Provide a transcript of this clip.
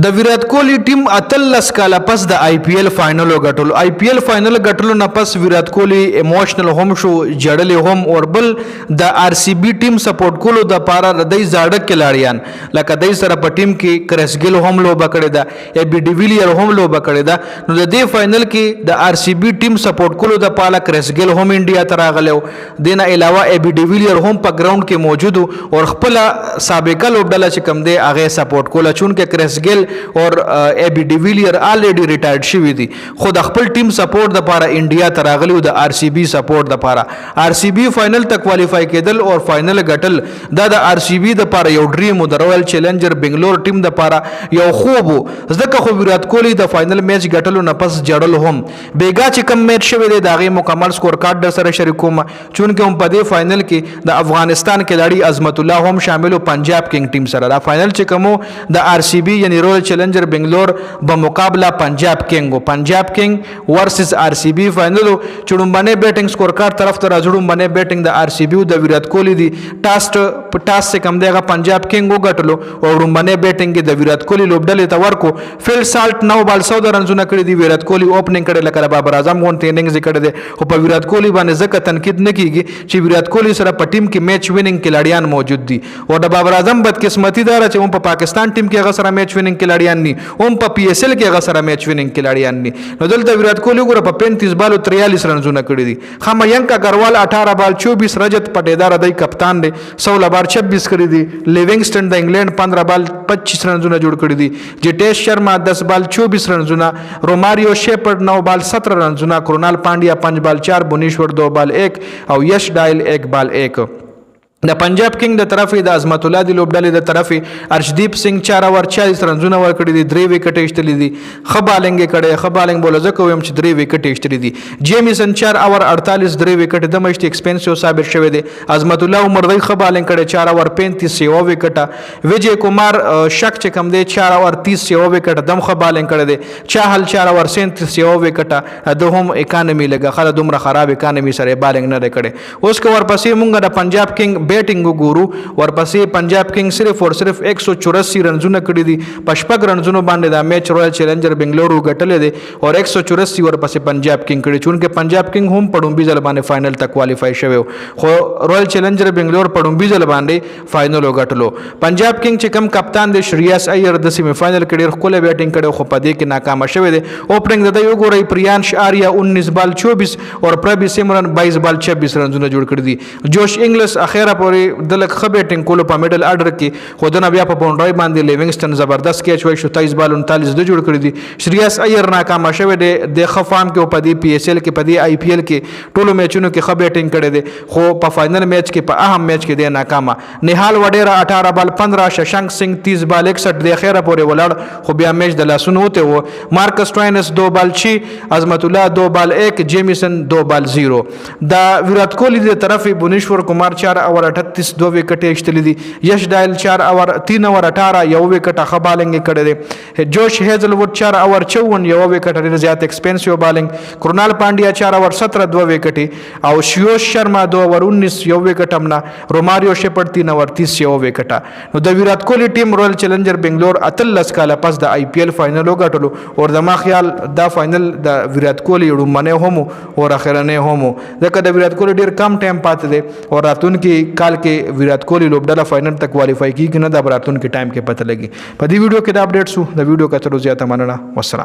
د विराट कोहली टीम اتلس کاله پس د IPL فائنل غټلو IPL فائنل غټلو نه پس विराट कोहली ایموشنل هم شو جړل هم اور بل د RCB ټیم سپورټ کولو د پارا ردی زاړه کلاړیان لکه دای سره په ټیم کې کرس ګیل هم لو بکړی دا AB ډیویلیر هم لو بکړی دا نو د دې فائنل کې د RCB ټیم سپورټ کولو د پالا کرس ګیل هم انډیا ته راغلو دینه علاوه AB ډیویلیر هم په ګراوند کې موجود او خپل سابقه لوبډله چې کم دی هغه سپورټ کوله چون کې کرس ګیل और AB ډیویلیر آلریډي ریټایرډ شوی دی خو د خپل ټیم سپورټ د پاره انډیا ته راغلی د RCB سپورټ د پاره RCB فائنل ته کوالیفای کېدل او فائنل غټل د RCB د پاره یو ډریم د رویل چیلنجر بنگلور ټیم د پاره یو خوب ځکه خو विराट کوهلی د فائنل میچ غټلو نه پس جړل هم بیګا چې کم میچ شوی دی داغه مکمل سکور کارت در سره شریکوم چون کې هم په دې فائنل کې د افغانستان کھلاڑی عظمت الله هم شامل پنجاب کینګ ټیم سره دا فائنل چې کومو د RCB یعنی رویل چیلنجر بنگلور بمقابله پنجاب کینګ ورسز RCB فائنل چړمبنه بیټینګ سکور کارت طرف ته راځړمبنه بیټینګ د RCB د विराट کوهلی دی ټاس سے کم دیغه پنجاب کینګ وګټلو او رمبنه بیټینګ د विराट کوهلی لوبډلې ته ورکو فیلډ سالټ 9 بال 14 رنزونه کړی دی विराट کوهلی اوپننګ کړي لکه بابر اعظم غون ټیننګ ذکر دی او په विराट کوهلی باندې ځکه تنقید نه کیږي چې विराट کوهلی سره په ټیم کې میچ ویننګ کھلاڑیان موجود دي او د بابر اعظم بدقسمتي دار چې هم په پاکستان ټیم کې هغه سره میچ ویننګ کھلاڑیان ني هم په PSL کې هغه سره میچ ویننګ کھلاڑیان ني نو دلته विराट کوهلی ګره په 35 بالو 43 رنزونه کړی دي خمینک اگروال 18 بال 24 رجت پټیدار دای کپتان دی 16 بار 26 کړی دي لیوینګسټن د انګلند 15 بال 25 رنزونه جوړ کړی دي جټیش شرما 10 بال 24 رنزونه روماریو شیپرد 9 بال 17 رنزونه کرونال پانډیا 5 بال 4 بونیشور 2 بال 1 او یش ډایل 1 بال 1 د پنجاب کینګ د طرفې د عظمت الله دی لوبډلې د طرفې ارشدیپ سنگ 4 اور 40 رنزونه ور کړی دي 3 وکټ ایشتلې دي خبالنګ کړي خبالنګ بوله زکه ويم چې 3 وکټ ایشتلې دي جیمیسن 4 اور 48 3 وکټ د مشت ایکسپنسیو ثابت شوی دی عظمت الله عمر دی خبالنګ کړي 4 اور 35 یو وکټه وجے کمار شک چې کم دی 4 اور 30 یو وکټ دم خبالنګ کړي دي چاهل 4 اور 37 یو وکټه د هم اکانومي لګه خاله دومره خراب اکانومي سره بالنګ نه کړي اوس کو ورپسې مونږ د پنجاب کینګ بیټینګ ګورو ورپسې پنجاب کینګ صرف اور صرف 184 رنزونه کړی دي پشپک رنزونو باندې دا میچ رویل چیلنجر بنگلور غټلې دي او 184 ورپسې پنجاب کینګ کړی چونکه پنجاب کینګ هم پړومبي ځل باندې فائنل ته کوالیفای شوی خو رویل چیلنجر بنگلور پړومبي ځل باندې فائنل غټلو پنجاب کینګ چې کم کپتان دی شریاس ایر د سیمی فائنل کې ډیر خپل بیټینګ کړي خو په دې کې ناکام شوی دی اوپننګ د یو ګوري پریانش آریا 19 بال 24 اور پربی سیمرن 22 بال 26 رنزونه جوړ کړی دي جوش انګلس اخیره پورې دلک خبیټینګ کولو په میډل اډر کې خودنه بیا په باونډري باندې لیوینګسټن زبردست کیچ وای شو 23 بال 39 د جوړ کړی دي شریاس ایر ناکام شوی دی د خفام کې په دی PSL کې په دی IPL کې ټولو میچونو کې خبیټینګ کړی دی خو په فائنل میچ کې په اهم میچ کې دی ناکامه نهال وډیرا 18 بال 15 ششنګ سنگ 30 بال 61 د خیره پورې ولړ خو بیا میچ د لاسونو ہوتے و مارکس ټوینس 2 بال 6 عظمت الله 2 بال 1 جیمیسن 2 بال 0 دا विराट کوهلی دی طرفې بونیشور کمار 4 اور 38 2 وکټ ایشتلې دي یش ډایل 4 اور 3 اور 18 یو وکټ خبالنګ کړی دی جوش هیزل وډ 4 اور 54 یو وکټ ډیر زیات ایکسپنسیو بالنګ کرونال پانډیا 4 اور 17 2 وکټ او شیوش شرما 2 اور 19 یو وکټ امنا روماریو شیپرد 3 اور 30 یو وکټ نو د विराट کوهلی ټیم رویل چیلنجر بنگلور اتلس کاله پس د IPL فائنل وګټلو او د ما خیال دا فائنل د विराट کوهلی ډومنه هم او اخرنه هم ځکه د विराट کوهلی ډیر کم ټایم پاتې دی او راتونکي کال کې विराट کوهلی لوبډله فائنل ته کوالیفای کیږي نه د براتون کې ټایم کې پته لګي په دې ویډیو کې دا اپډیټ شو د ویډیو کتلو زیاته مننه والسلام